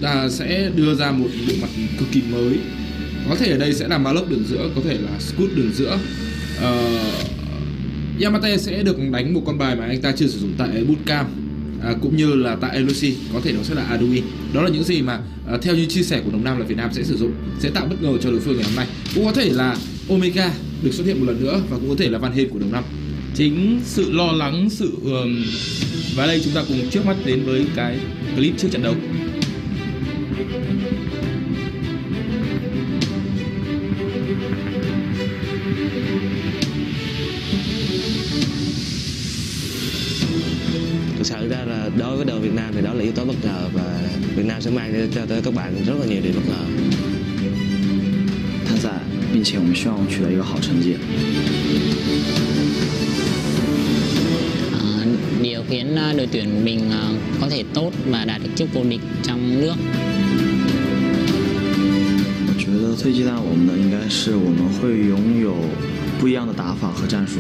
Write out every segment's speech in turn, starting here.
Ta sẽ đưa ra một bộ mặt cực kỳ mới. Có thể ở đây sẽ là Malok đường giữa, có thể là Scout đường giữa. Yamate sẽ được đánh một con bài mà anh ta chưa sử dụng tại Bootcamp, cũng như là tại LOC, có thể nó sẽ là Arduin. Đó là những gì mà theo như chia sẻ của Đồng Nam là Việt Nam sẽ sử dụng, sẽ tạo bất ngờ cho đối phương ngày hôm nay. Cũng có thể là Omega được xuất hiện một lần nữa, và cũng có thể là Van Hên của Đồng Nam. Chính sự lo lắng, và đây chúng ta cùng trước mắt đến với cái clip trước trận đấu. Thực sự ra là đối với đội Việt Nam thì đó là yếu tố bất ngờ, và Việt Nam sẽ mang cho tới các bạn rất là nhiều điều bất ngờ. 他在，并且我们希望取得一个好成绩。 Điều khiến đội tuyển của mình có thể tốt và đạt được chức vô địch trong nước. 我觉得最忌惮我们的应该是我们会拥有不一样的打法和战术。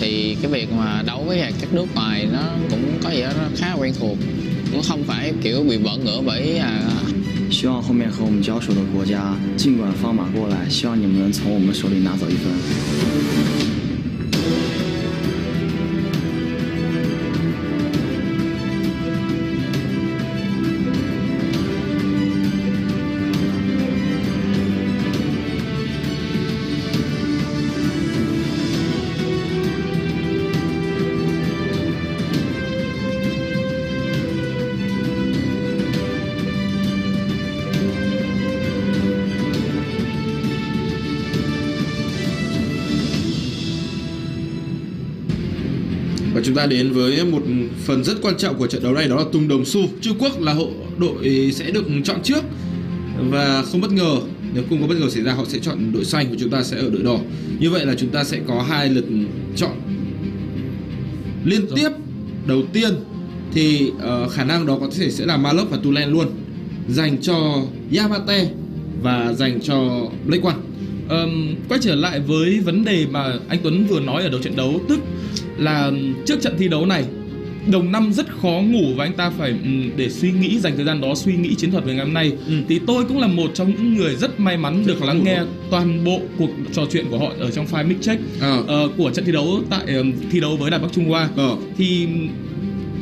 Thì cái việc mà đấu với các nước ngoài nó cũng có gì đó nó khá quen thuộc, cũng không phải kiểu bị bỡ ngỡ bởi 希望后面和我们交手的国家，尽管放马过来，希望你们能从我们手里拿走一分。 Và chúng ta đến với một phần rất quan trọng của trận đấu này, đó là tung đồng xu. Trung Quốc là đội sẽ được chọn trước, và không bất ngờ, nếu không có bất ngờ xảy ra họ sẽ chọn đội xanh và chúng ta sẽ ở đội đỏ. Như vậy là chúng ta sẽ có 2 lượt chọn liên tiếp. Đầu tiên thì khả năng đó có thể sẽ là Malok và Tulen luôn, dành cho Yamate và dành cho Black One. Quay trở lại với vấn đề mà anh Tuấn vừa nói ở đầu trận đấu, tức là trước trận thi đấu này Đồng Năm rất khó ngủ và anh ta phải để suy nghĩ, dành thời gian đó suy nghĩ chiến thuật về ngày hôm nay. Thì tôi cũng là một trong những người rất may mắn được lắng nghe toàn bộ cuộc trò chuyện của họ ở trong file mic check của trận thi đấu tại thi đấu với Đài Bắc Trung Hoa. Thì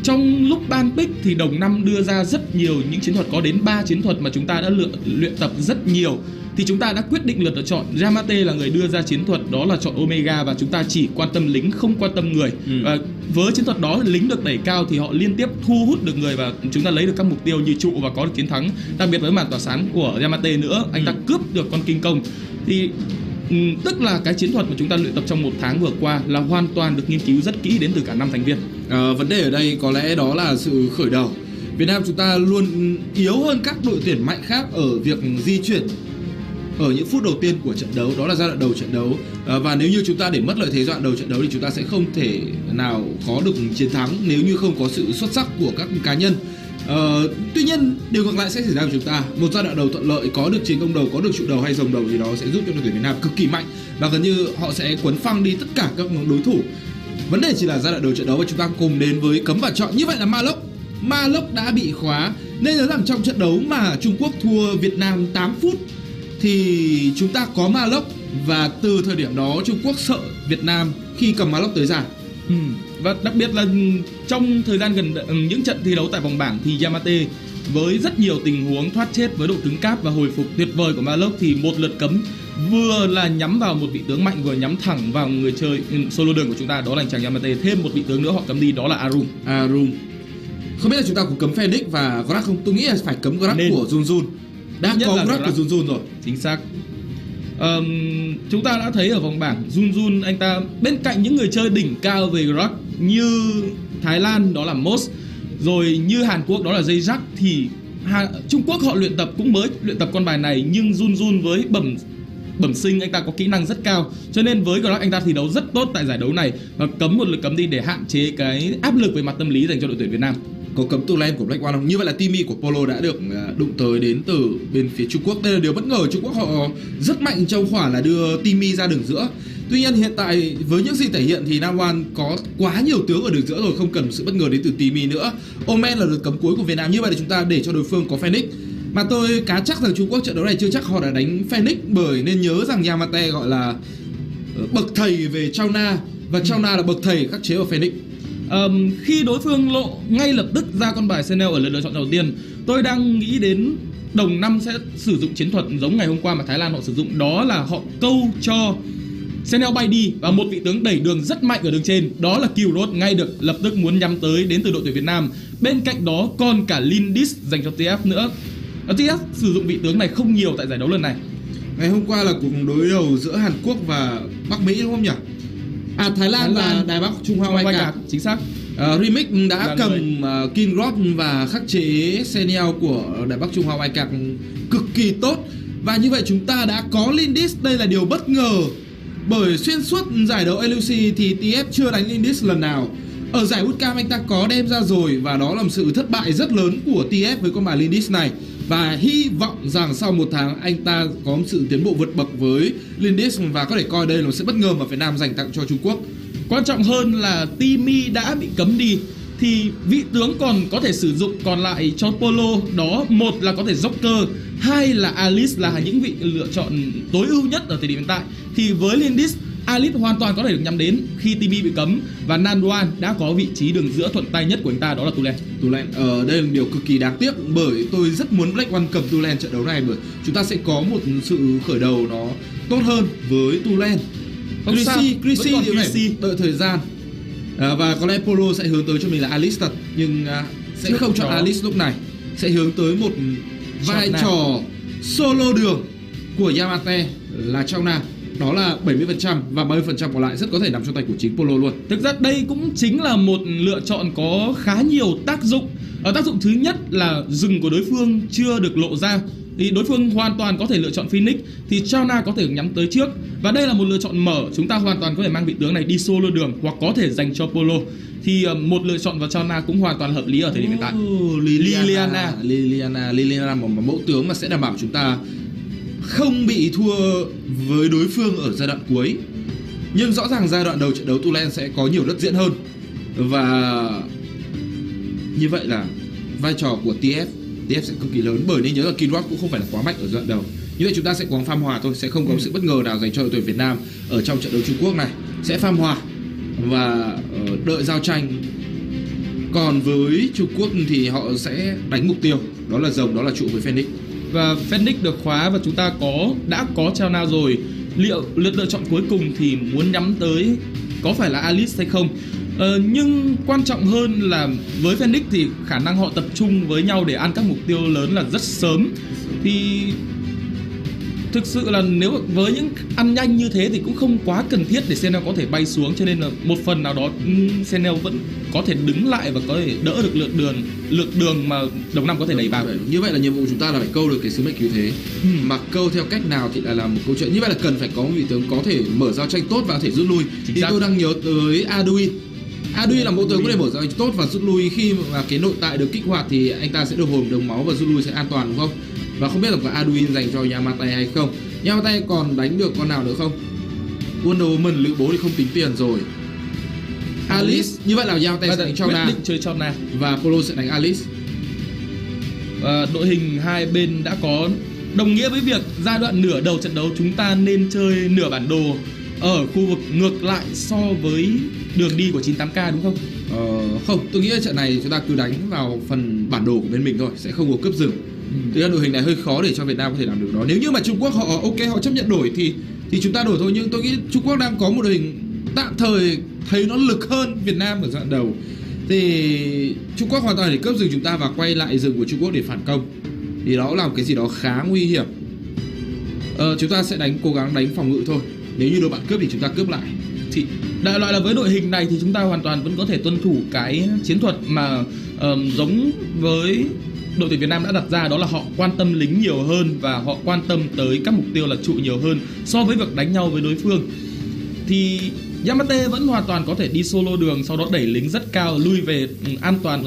trong lúc ban pick thì Đồng Năm đưa ra rất nhiều những chiến thuật, có đến 3 chiến thuật mà chúng ta đã luyện tập rất nhiều. Thì chúng ta đã quyết định lựa chọn Yamate là người đưa ra chiến thuật, đó là chọn Omega, và chúng ta chỉ quan tâm lính, không quan tâm người. Và với chiến thuật đó, lính được đẩy cao thì họ liên tiếp thu hút được người và chúng ta lấy được các mục tiêu như trụ và có được chiến thắng. Đặc biệt với màn tỏa sáng của Yamate nữa, anh ta cướp được con kinh công. Thì tức là cái chiến thuật mà chúng ta luyện tập trong 1 tháng vừa qua là hoàn toàn được nghiên cứu rất kỹ đến từ cả 5 thành viên. Vấn đề ở đây có lẽ đó là sự khởi đầu. Việt Nam chúng ta luôn yếu hơn các đội tuyển mạnh khác ở việc di chuyển ở những phút đầu tiên của trận đấu, đó là giai đoạn đầu trận đấu. Và nếu như chúng ta để mất lợi thế giai đoạn đầu trận đấu thì chúng ta sẽ không thể nào có được chiến thắng nếu như không có sự xuất sắc của các cá nhân. Tuy nhiên điều ngược lại sẽ xảy ra với chúng ta. Một giai đoạn đầu thuận lợi, có được chiến công đầu, có được trụ đầu hay rồng đầu gì đó sẽ giúp cho đội tuyển Việt Nam cực kỳ mạnh, và gần như họ sẽ quấn phăng đi tất cả các đối thủ. Vấn đề chỉ là giai đoạn đầu trận đấu, và chúng ta cùng đến với cấm và chọn. Như vậy là Malok đã bị khóa. Nên nhớ rằng trong trận đấu mà Trung Quốc thua Việt Nam 8 phút thì chúng ta có Malok, và từ thời điểm đó Trung Quốc sợ Việt Nam khi cầm Malok tới giải. Và đặc biệt là trong thời gian gần những trận thi đấu tại vòng bảng thì Yamate với rất nhiều tình huống thoát chết với độ cứng cáp và hồi phục tuyệt vời của Malok, thì một lượt cấm vừa là nhắm vào một vị tướng mạnh, vừa nhắm thẳng vào người chơi solo đường của chúng ta, đó là chàng Yamate. Thêm một vị tướng nữa họ cấm đi, đó là Arum. Không biết là chúng ta có cấm Phoenix và Grab không? Tôi nghĩ là phải cấm Grab của Jun. Đã có Grab của Jun rồi. Chính xác. Chúng ta đã thấy ở vòng bảng Jun anh ta bên cạnh những người chơi đỉnh cao về Grab như Thái Lan đó là Moss, rồi như Hàn Quốc đó là Jaejack, thì Trung Quốc họ luyện tập cũng mới luyện tập con bài này, nhưng Jun với bẩm sinh anh ta có kỹ năng rất cao, cho nên với Grab anh ta thi đấu rất tốt tại giải đấu này, và cấm một lượt cấm đi để hạn chế cái áp lực về mặt tâm lý dành cho đội tuyển Việt Nam. Có cấm Tulen của Black One không? Như vậy là Timmy của Polo đã được đụng tới đến từ bên phía Trung Quốc. Đây là điều bất ngờ. Trung Quốc họ rất mạnh trong khoản là đưa Timmy ra đường giữa. Tuy nhiên hiện tại với những gì thể hiện thì Nam One có quá nhiều tướng ở đường giữa rồi, không cần sự bất ngờ đến từ Timi nữa. Omen là lượt cấm cuối của Việt Nam, như vậy thì chúng ta để cho đối phương có Phoenix. Mà tôi cá chắc rằng Trung Quốc trận đấu này chưa chắc họ đã đánh Phoenix, bởi nên nhớ rằng Yamate gọi là bậc thầy về Chao Na, và Chao Na là bậc thầy khắc chế ở Phoenix. Khi đối phương lộ ngay lập tức ra con bài Senel ở lượt chọn đầu tiên, tôi đang nghĩ đến Đồng Năm sẽ sử dụng chiến thuật giống ngày hôm qua mà Thái Lan họ sử dụng, đó là họ câu cho Senel bay đi và một vị tướng đẩy đường rất mạnh ở đường trên, đó là Kill Road ngay được lập tức muốn nhắm tới đến từ đội tuyển Việt Nam. Bên cạnh đó còn cả Lindis dành cho TF nữa. TF sử dụng vị tướng này không nhiều tại giải đấu lần này. Ngày hôm qua là cuộc đối đầu giữa Hàn Quốc và Bắc Mỹ đúng không nhỉ? Thái Lan và Đài Bắc Trung Hoa Oai Cạc. Chính xác. Remix đã cầm King Rod và khắc chế Senel của Đài Bắc Trung Hoa Oai Cạc cực kỳ tốt. Và như vậy chúng ta đã có Lindis, đây là điều bất ngờ. Bởi xuyên suốt giải đấu LEC thì TF chưa đánh Lindis lần nào. Ở giải Bootcamp anh ta có đem ra rồi, và đó là một sự thất bại rất lớn của TF với con bài Lindis này. Và hy vọng rằng sau một tháng anh ta có một sự tiến bộ vượt bậc với Lindis, và có thể coi đây là một sự bất ngờ mà Việt Nam dành tặng cho Trung Quốc. Quan trọng hơn là Timi đã bị cấm đi thì vị tướng còn có thể sử dụng còn lại cho Polo đó, một là có thể Joker, hai là Alice là những vị lựa chọn tối ưu nhất ở thời điểm hiện tại. Thì với Lindis, Alice hoàn toàn có thể được nhắm đến khi Timi bị cấm, và Nanduan đã có vị trí đường giữa thuận tay nhất của anh ta, đó là Tulen. Đây là điều cực kỳ đáng tiếc, bởi tôi rất muốn Black One cầm Tulen trận đấu này, bởi chúng ta sẽ có một sự khởi đầu nó tốt hơn với Tulen. Chrissy thì phải đợi thời gian. Và có lẽ Polo sẽ hướng tới cho mình là Alice thật, nhưng sẽ không chọn Alice lúc này, sẽ hướng tới một vai trò solo đường của Yamate là Chao Na. Đó là 70% và 30% còn lại rất có thể nằm trong tay của chính Polo luôn. Thực ra đây cũng chính là một lựa chọn có khá nhiều tác dụng. Tác dụng thứ nhất là rừng của đối phương chưa được lộ ra, thì đối phương hoàn toàn có thể lựa chọn Phoenix, thì Chao Na có thể nhắm tới trước. Và đây là một lựa chọn mở, chúng ta hoàn toàn có thể mang vị tướng này đi solo đường hoặc có thể dành cho Polo. Thì một lựa chọn vào Chao Na cũng hoàn toàn hợp lý ở thời điểm hiện tại. Liliana một mẫu tướng mà sẽ đảm bảo chúng ta không bị thua với đối phương ở giai đoạn cuối. Nhưng rõ ràng giai đoạn đầu trận đấu Tulen sẽ có nhiều đất diễn hơn, và như vậy là vai trò của TF sẽ cực kỳ lớn, bởi nên nhớ là King Rod cũng không phải là quá mạnh ở giai đoạn đầu. Như vậy chúng ta sẽ có farm hòa thôi, sẽ không có sự bất ngờ nào dành cho đội tuyển Việt Nam ở trong trận đấu Trung Quốc này. Sẽ farm hòa và đợi giao tranh. Còn với Trung Quốc thì họ sẽ đánh mục tiêu, đó là rồng, đó là trụ với Phoenix. Và Phoenix được khóa và chúng ta đã có Chao Na rồi. Liệu lựa chọn cuối cùng thì muốn nhắm tới có phải là Alice hay không? Nhưng quan trọng hơn là với Phoenix thì khả năng họ tập trung với nhau để ăn các mục tiêu lớn là rất sớm. Thì thực sự là nếu với những ăn nhanh như thế thì cũng không quá cần thiết để Senel có thể bay xuống, cho nên là một phần nào đó Senel vẫn có thể đứng lại và có thể đỡ được lượt đường mà Đồng Năm có thể đẩy vào. Như vậy là nhiệm vụ chúng ta là phải câu được cái sứ mệnh cứu thế. Mà câu theo cách nào thì lại là một câu chuyện. Như vậy là cần phải có một vị tướng có thể mở giao tranh tốt và có thể rút lui. Thì tôi đang nhớ tới Arduin là mẫu tướng có thể mở giao tranh tốt và rút lui. Khi mà cái nội tại được kích hoạt thì anh ta sẽ được hồi đồng máu và rút lui sẽ an toàn, đúng không? Và không biết là có Arduin dành cho Yamate hay không. Yamate còn đánh được con nào nữa không? Wonder Woman lữ bố thì không tính tiền rồi. Alice, như vậy là Yamate sẽ đánh Chao Na, định chơi Chao Na và Polo sẽ đánh Alice. Đội hình hai bên đã có đồng nghĩa với việc giai đoạn nửa đầu trận đấu chúng ta nên chơi nửa bản đồ ở khu vực ngược lại so với đường đi của 98K, đúng không? Không, tôi nghĩ trận này chúng ta cứ đánh vào phần bản đồ của bên mình thôi, sẽ không có cướp rừng. Thì đội hình này hơi khó để cho Việt Nam có thể làm được đó. Nếu như mà Trung Quốc họ họ chấp nhận đổi thì chúng ta đổi thôi. Nhưng tôi nghĩ Trung Quốc đang có một đội hình tạm thời thấy nó lực hơn Việt Nam ở giai đoạn đầu. Thì Trung Quốc hoàn toàn để cướp rừng chúng ta và quay lại rừng của Trung Quốc để phản công. Thì đó là một cái gì đó khá nguy hiểm. Chúng ta sẽ cố gắng đánh phòng ngự thôi. Nếu như đội bạn cướp thì chúng ta cướp lại. Thì đại loại là với đội hình này thì chúng ta hoàn toàn vẫn có thể tuân thủ cái chiến thuật mà giống với đội tuyển Việt Nam đã đặt ra, đó là họ quan tâm lính nhiều hơn và họ quan tâm tới các mục tiêu là trụ nhiều hơn so với việc đánh nhau với đối phương. Thì Yamate vẫn hoàn toàn có thể đi solo đường, sau đó đẩy lính rất cao, lui về an toàn.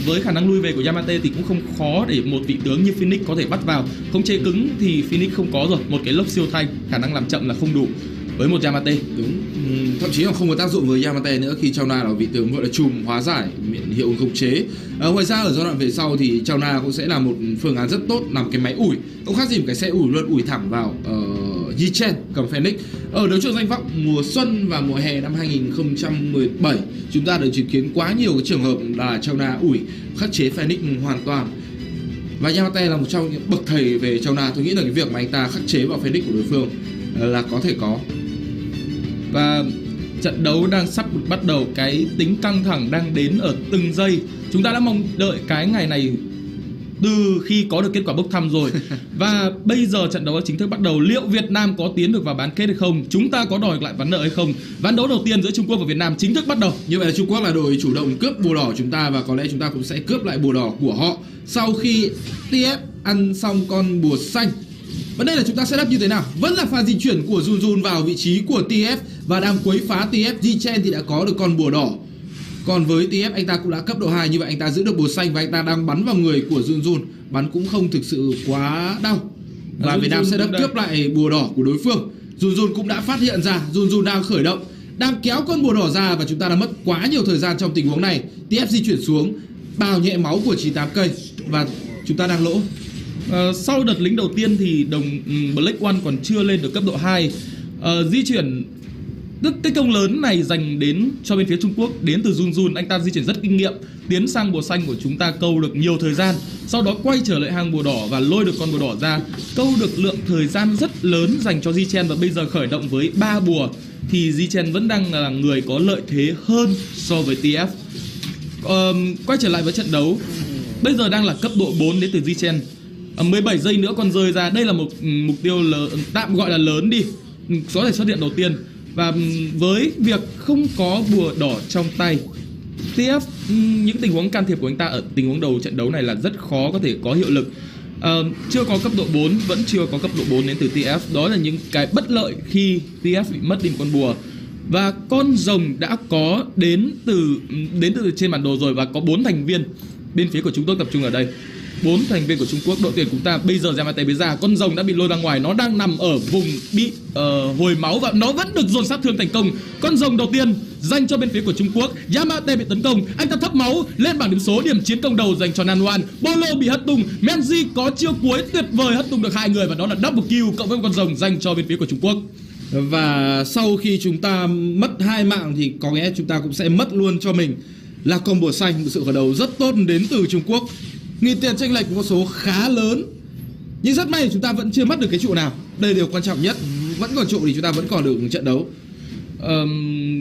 Với khả năng lui về của Yamate thì cũng không khó để một vị tướng như Phoenix có thể bắt vào. Không chế cứng thì Phoenix không có rồi, một cái lốc siêu thanh, khả năng làm chậm là không đủ. với một Yamate. Đúng, thậm chí là không có tác dụng với Yamate nữa khi Chauna là vị tướng gọi là trùm hóa giải miễn hiệu ứng khống chế. Ngoài ra ở giai đoạn về sau thì Chauna cũng sẽ là một phương án rất tốt làm cái máy ủi, không khác gì một cái xe ủi luôn, ủi thẳng vào Yi-Chen cầm Phoenix. Ở đấu trường danh vọng mùa xuân và mùa hè năm 2017 chúng ta được chứng kiến quá nhiều cái trường hợp là Chauna ủi khắc chế Phoenix hoàn toàn. Và Yamate là một trong những bậc thầy về Chauna. Tôi nghĩ là cái việc mà anh ta khắc chế vào Phoenix của đối phương là có thể có. Và trận đấu đang sắp bắt đầu, cái tính căng thẳng đang đến ở từng giây. Chúng ta đã mong đợi cái ngày này từ khi có được kết quả bốc thăm rồi. Và bây giờ trận đấu chính thức bắt đầu. Liệu Việt Nam có tiến được vào bán kết hay không? Chúng ta có đòi lại ván nợ hay không? Ván đấu đầu tiên giữa Trung Quốc và Việt Nam chính thức bắt đầu. Như vậy là Trung Quốc là đội chủ động cướp bùa đỏ chúng ta, và có lẽ chúng ta cũng sẽ cướp lại bùa đỏ của họ sau khi TF ăn xong con bùa xanh. Vấn đề là chúng ta setup như thế nào? Vẫn là pha di chuyển của Jun Jun vào vị trí của TF và đang quấy phá TF. Yi-Chen thì đã có được con bùa đỏ. Còn với TF anh ta cũng đã cấp độ 2, như vậy anh ta giữ được bùa xanh và anh ta đang bắn vào người của Jun Jun. Bắn cũng không thực sự quá đau. Và Việt Nam setup cướp lại bùa đỏ của đối phương. Jun Jun cũng đã phát hiện ra, Jun Jun đang khởi động, đang kéo con bùa đỏ ra và chúng ta đã mất quá nhiều thời gian trong tình huống này. TF di chuyển xuống, bào nhẹ máu của 98 cây và chúng ta đang lỗ. Sau đợt lính đầu tiên thì đồng Black One còn chưa lên được cấp độ 2. Di chuyển cái công lớn này dành đến cho bên phía Trung Quốc đến từ Jun Jun. Anh ta di chuyển rất kinh nghiệm, tiến sang bùa xanh của chúng ta câu được nhiều thời gian, sau đó quay trở lại hang bùa đỏ và lôi được con bùa đỏ ra, câu được lượng thời gian rất lớn dành cho Yi-Chen. Và bây giờ khởi động với 3 bùa thì Yi-Chen vẫn đang là người có lợi thế hơn so với TF. Quay trở lại với trận đấu, bây giờ đang là cấp độ 4 đến từ Yi-Chen. 17 giây nữa còn rơi ra. Đây là một mục tiêu tạm gọi là lớn đi, có thể xuất hiện đầu tiên. Và với việc không có bùa đỏ trong tay, TF những tình huống can thiệp của anh ta ở tình huống đầu trận đấu này là rất khó có thể có hiệu lực. Chưa có cấp độ 4, vẫn chưa có cấp độ 4 đến từ TF. Đó là những cái bất lợi khi TF bị mất đi một con bùa. Và con rồng đã có đến từ trên bản đồ rồi, và có 4 thành viên bên phía của Trung Quốc tập trung ở đây. 4 thành viên của Trung Quốc, đội tuyển của chúng ta bây giờ Yamate mới ra. Con rồng đã bị lôi ra ngoài, nó đang nằm ở vùng bị hồi máu và nó vẫn được dồn sát thương thành công. Con rồng đầu tiên dành cho bên phía của Trung Quốc. Yamate bị tấn công, anh ta thấp máu lên bảng điểm số, điểm chiến công đầu dành cho Nanwan. Bolo bị hất tung, Menji có chiêu cuối tuyệt vời hất tung được 2 người và đó là double kill cộng với con rồng dành cho bên phía của Trung Quốc. Và sau khi chúng ta mất 2 mạng thì có nghĩa chúng ta cũng sẽ mất luôn cho mình là combo xanh, một sự khởi đầu rất tốt đến từ Trung Quốc. Nghìn tiền chênh lệch có số khá lớn, nhưng rất may chúng ta vẫn chưa mất được cái trụ nào. Đây là điều quan trọng nhất. Vẫn còn trụ thì chúng ta vẫn còn được trận đấu.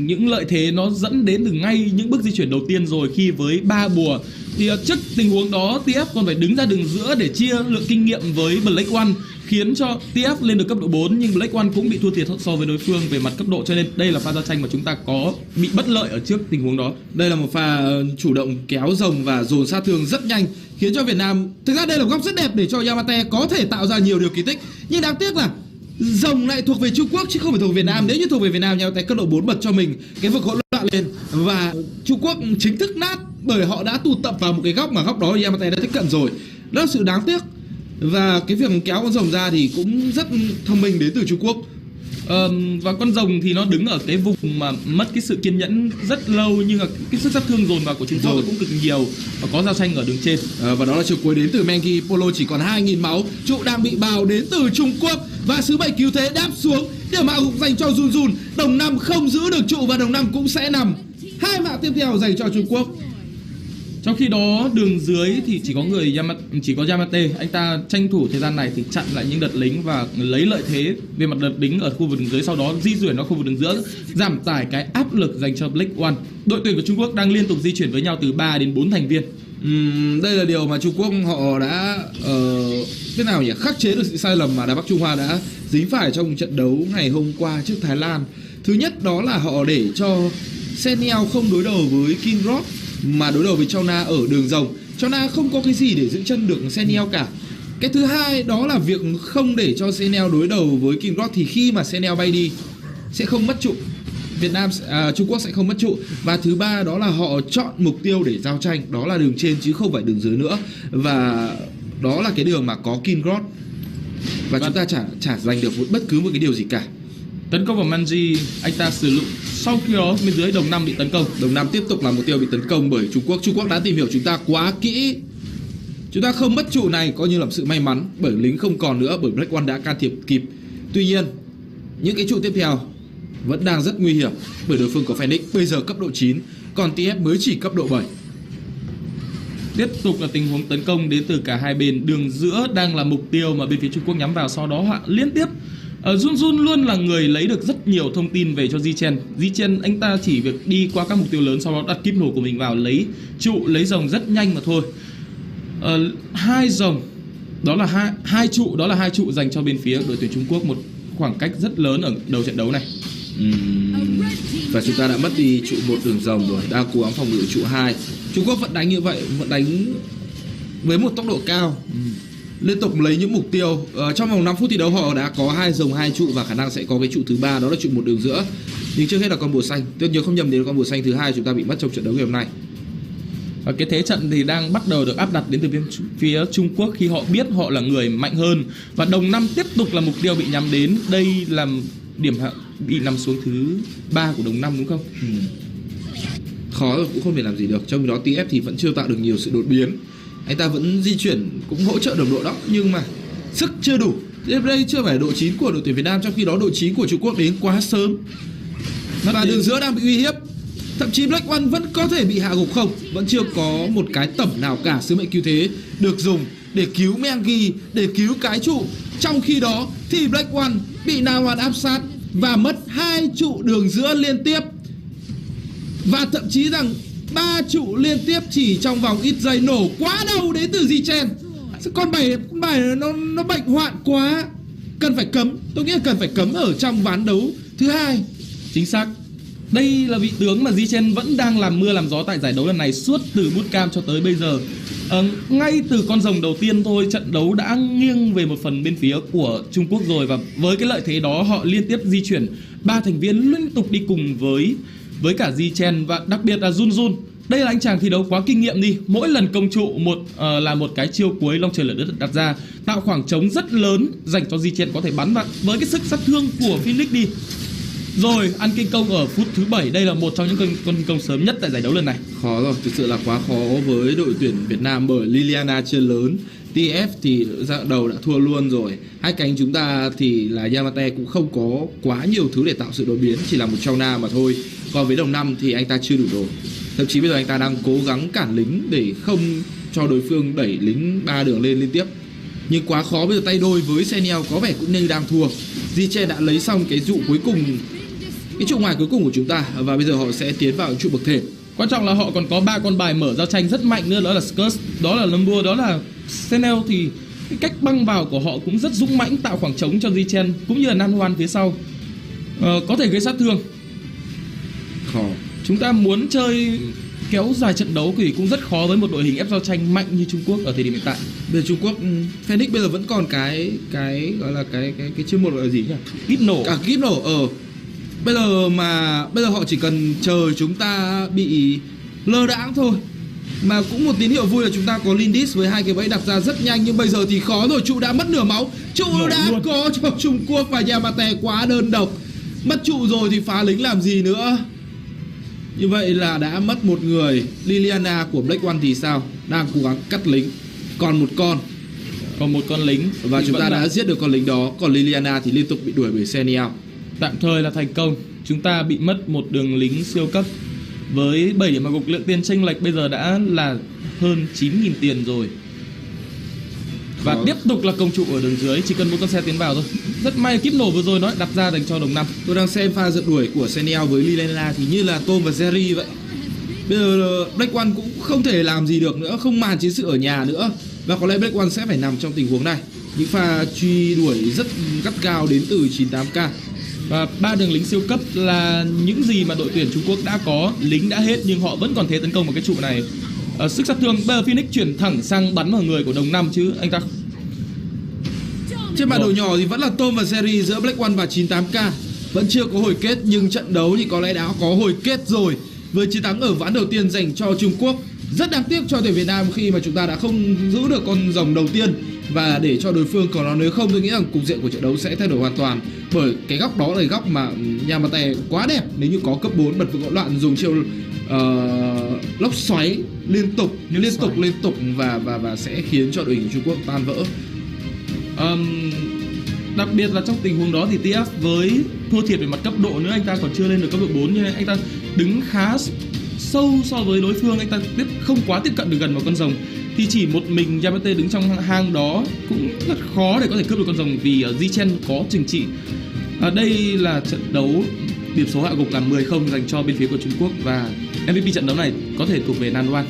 Những lợi thế nó dẫn đến từ ngay những bước di chuyển đầu tiên rồi. Khi với 3 bùa thì trước tình huống đó TF còn phải đứng ra đường giữa để chia lượng kinh nghiệm với Black One, khiến cho TF lên được cấp độ 4, nhưng Black One cũng bị thua thiệt so với đối phương về mặt cấp độ. Cho nên đây là pha giao tranh mà chúng ta có bị bất lợi ở trước tình huống đó. Đây là một pha chủ động kéo rồng và dồn sát thương rất nhanh, khiến cho Việt Nam, thực ra đây là một góc rất đẹp để cho Yamate có thể tạo ra nhiều điều kỳ tích. Nhưng đáng tiếc là rồng lại thuộc về Trung Quốc chứ không phải thuộc về Việt Nam. Nếu như thuộc về Việt Nam, Yamate cấp độ 4 bật cho mình cái vực hỗn loạn lên và Trung Quốc chính thức nát, bởi họ đã tụ tập vào một cái góc mà góc đó Yamate đã tiếp cận rồi. Đó là sự đáng tiếc. Và cái việc kéo con rồng ra thì cũng rất thông minh đến từ Trung Quốc. Và con rồng thì nó đứng ở cái vùng mà mất cái sự kiên nhẫn rất lâu, nhưng mà cái sức sát thương dồn vào của Trung Quốc cũng cực nhiều và có giao tranh ở đường trên. Và đó là chiều cuối đến từ Mengi. Polo chỉ còn 2.000 máu, trụ đang bị bào đến từ Trung Quốc và sứ mệnh cứu thế đáp xuống. Điểm mạo gục dành cho Jun Jun. Đồng Năm không giữ được trụ và Đồng Năm cũng sẽ nằm. 2 mạng tiếp theo dành cho Trung Quốc. Trong khi đó đường dưới thì chỉ có Yamate, anh ta tranh thủ thời gian này thì chặn lại những đợt lính và lấy lợi thế về mặt đợt lính ở khu vực đường dưới, sau đó di chuyển vào khu vực đường giữa, giảm tải cái áp lực dành cho Black One. Đội tuyển của Trung Quốc đang liên tục di chuyển với nhau từ 3 đến 4 thành viên. Đây là điều mà Trung Quốc họ đã thế nào nhỉ, khắc chế được sự sai lầm mà Đài Bắc Trung Hoa đã dính phải trong trận đấu ngày hôm qua trước Thái Lan. Thứ nhất đó là họ để cho Seniao không đối đầu với Kinrod mà đối đầu với Chauna ở đường rồng. Chauna không có cái gì để giữ chân được Seniao cả. Cái thứ hai đó là việc không để cho Seniao đối đầu với Kinrod, thì khi mà Seniao bay đi sẽ không mất trụ. Trung Quốc sẽ không mất trụ. Và thứ ba đó là họ chọn mục tiêu để giao tranh, đó là đường trên chứ không phải đường dưới nữa. Và đó là cái đường mà có Kinrod. Và chúng ta chả giành được bất cứ một cái điều gì cả. Tấn công vào Manji, anh ta sử dụng. Sau khi đó bên dưới đồng 5 bị tấn công. Đồng 5 tiếp tục là mục tiêu bị tấn công bởi Trung Quốc. Trung Quốc đã tìm hiểu chúng ta quá kỹ. Chúng ta không mất trụ này coi như là một sự may mắn, bởi lính không còn nữa, bởi Black One đã can thiệp kịp. Tuy nhiên, những cái trụ tiếp theo vẫn đang rất nguy hiểm, bởi đối phương có Phoenix bây giờ cấp độ 9, còn TF mới chỉ cấp độ 7. Tiếp tục là tình huống tấn công đến từ cả hai bên. Đường giữa đang là mục tiêu mà bên phía Trung Quốc nhắm vào. Sau đó họ liên tiếp Jun Jun luôn là người lấy được rất nhiều thông tin về cho Zichen. Zichen anh ta chỉ việc đi qua các mục tiêu lớn, sau đó đặt kíp nổ của mình vào, lấy trụ, lấy rồng rất nhanh mà thôi. Hai rồng đó là hai trụ dành cho bên phía đội tuyển Trung Quốc, một khoảng cách rất lớn ở đầu trận đấu này. Và chúng ta đã mất đi trụ 1 đường rồng rồi, đang cố gắng phòng ngự trụ 2. Trung Quốc vẫn đánh như vậy, vẫn đánh với một tốc độ cao, liên tục lấy những mục tiêu. Trong vòng 5 phút thi đấu họ đã có 2 rồng 2 trụ và khả năng sẽ có cái trụ thứ 3, đó là trụ 1 đường giữa. Nhưng trước hết là con bùa xanh. Tôi nhớ không nhầm thì con bùa xanh thứ 2 chúng ta bị mất trong trận đấu ngày hôm nay. Và cái thế trận thì đang bắt đầu được áp đặt đến từ phía Trung Quốc khi họ biết họ là người mạnh hơn. Và đồng 5 tiếp tục là mục tiêu bị nhắm đến. Đây là điểm bị nằm xuống thứ 3 của đồng 5 đúng không? Khó rồi, cũng không thể làm gì được. Trong đó TF thì vẫn chưa tạo được nhiều sự đột biến. Anh ta vẫn di chuyển, cũng hỗ trợ đồng đội đó, nhưng mà sức chưa đủ. Đây chưa phải độ 9 của đội tuyển Việt Nam, trong khi đó độ 9 của Trung Quốc đến quá sớm. Và đường giữa đang bị uy hiếp. Thậm chí Black One vẫn có thể bị hạ gục không? Vẫn chưa có một cái tẩm nào cả. Sứ mệnh cứu thế được dùng để cứu Mengi, để cứu cái trụ. Trong khi đó thì Black One bị Nawan áp sát và mất 2 trụ đường giữa liên tiếp. Và thậm chí rằng 3 trụ liên tiếp chỉ trong vòng ít giây, nổ quá đầu đến từ Zichen. Con bài nó bệnh hoạn quá. Cần phải cấm, tôi nghĩ là cần phải cấm ở trong ván đấu thứ 2. Chính xác. Đây là vị tướng mà Zichen vẫn đang làm mưa làm gió tại giải đấu lần này suốt từ bootcamp cho tới bây giờ. Ngay từ con rồng đầu tiên thôi, trận đấu đã nghiêng về một phần bên phía của Trung Quốc rồi. Và với cái lợi thế đó họ liên tiếp di chuyển 3 thành viên liên tục đi cùng với cả Zichen. Và đặc biệt là Jun Jun. Đây là anh chàng thi đấu quá kinh nghiệm đi. Mỗi lần công trụ là một cái chiêu cuối long trời lở đất đặt ra, tạo khoảng trống rất lớn dành cho Zichen có thể bắn vào. Với cái sức sát thương của Phoenix đi, rồi ăn kinh công ở phút thứ 7. Đây là một trong những con kinh công sớm nhất tại giải đấu lần này. Khó rồi, thực sự là quá khó với đội tuyển Việt Nam, bởi Liliana chưa lớn. TF thì dạng đầu đã thua luôn rồi. Hai cánh chúng ta thì là Yamate cũng không có quá nhiều thứ để tạo sự đột biến, chỉ là một Chauna mà thôi. Còn với đồng 5 thì anh ta chưa đủ đồ. Thậm chí bây giờ anh ta đang cố gắng cản lính để không cho đối phương đẩy lính 3 đường lên liên tiếp. Nhưng quá khó, bây giờ tay đôi với Seniel có vẻ cũng như đang thua. Zichen đã lấy xong cái trụ cuối cùng, cái trụ ngoài cuối cùng của chúng ta, và bây giờ họ sẽ tiến vào trụ bậc thềm. Quan trọng là họ còn có 3 con bài mở giao tranh rất mạnh nữa, đó là Skurs, đó là Lumbur, đó là Senel. Thì cái cách băng vào của họ cũng rất dũng mãnh, tạo khoảng trống cho Zichen cũng như là Nanhuan phía sau, có thể gây sát thương. Khó. Chúng ta muốn chơi kéo dài trận đấu thì cũng rất khó với một đội hình ép giao tranh mạnh như Trung Quốc ở thời điểm hiện tại. Bây giờ Trung Quốc, Phoenix bây giờ vẫn còn cái gọi là cái chiêu một gọi là gì nhỉ? Kíp nổ. Kíp nổ. Bây giờ họ chỉ cần chờ chúng ta bị lơ đãng thôi. Mà cũng một tín hiệu vui là chúng ta có Lindis với 2 cái bẫy đặt ra rất nhanh, nhưng bây giờ thì khó rồi. Trụ đã mất nửa máu. Trụ đã luôn có cho Trung Quốc và Yamate quá đơn độc. Mất trụ rồi thì phá lính làm gì nữa. Như vậy là đã mất một người. Liliana của Black One thì sao? Đang cố gắng cắt lính. Còn một con lính. Và chúng ta đã giết được con lính đó. Còn Liliana thì liên tục bị đuổi bởi Seniel. Tạm thời là thành công. Chúng ta bị mất một đường lính siêu cấp. Với 7 điểm mà gục, lượng tiền chênh lệch bây giờ đã là hơn 9.000 tiền rồi. Và tiếp tục là công trụ ở đường dưới, chỉ cần một con xe tiến vào thôi. Rất may kíp nổ vừa rồi nó đặt ra dành cho đồng 5. Tôi đang xem pha rượt đuổi của Seniel với Liliana thì như là Tom và Jerry vậy. Bây giờ Black One cũng không thể làm gì được nữa, không màn chiến sự ở nhà nữa. Và có lẽ Black One sẽ phải nằm trong tình huống này. Những pha truy đuổi rất gắt gao đến từ 98K. Và 3 đường lính siêu cấp là những gì mà đội tuyển Trung Quốc đã có. Lính đã hết nhưng họ vẫn còn thế tấn công vào cái trụ này. Sức sát thương, bây giờ Phoenix chuyển thẳng sang bắn vào người của đồng 5 chứ anh ta. Trên bản đồ nhỏ thì vẫn là Tom và Jerry giữa Black One và 98K. Vẫn chưa có hồi kết, nhưng trận đấu thì có lẽ đã có hồi kết rồi, với chiến thắng ở ván đầu tiên dành cho Trung Quốc. Rất đáng tiếc cho tuyển Việt Nam khi mà chúng ta đã không giữ được con rồng đầu tiên. và để cho đối phương có nó, nếu không tôi nghĩ rằng cục diện của trận đấu sẽ thay đổi hoàn toàn, bởi cái góc đó là góc mà Yamate quá đẹp. Nếu như có cấp 4 bật vực hỗn loạn dùng chiêu lốc xoáy liên tục và sẽ khiến cho đội hình Trung Quốc tan vỡ. Đặc biệt là trong tình huống đó thì TF với thua thiệt về mặt cấp độ nữa, anh ta còn chưa lên được cấp độ 4 nhưng anh ta đứng khá sâu so với đối phương, anh ta không quá tiếp cận được gần vào con rồng, thì chỉ một mình Yamate đứng trong hang đó cũng rất khó để có thể cướp được con rồng vì Zichen có trừng trị. Đây là trận đấu điểm số hạ gục là 10-0 dành cho bên phía của Trung Quốc và MVP trận đấu này có thể thuộc về Nan Loan.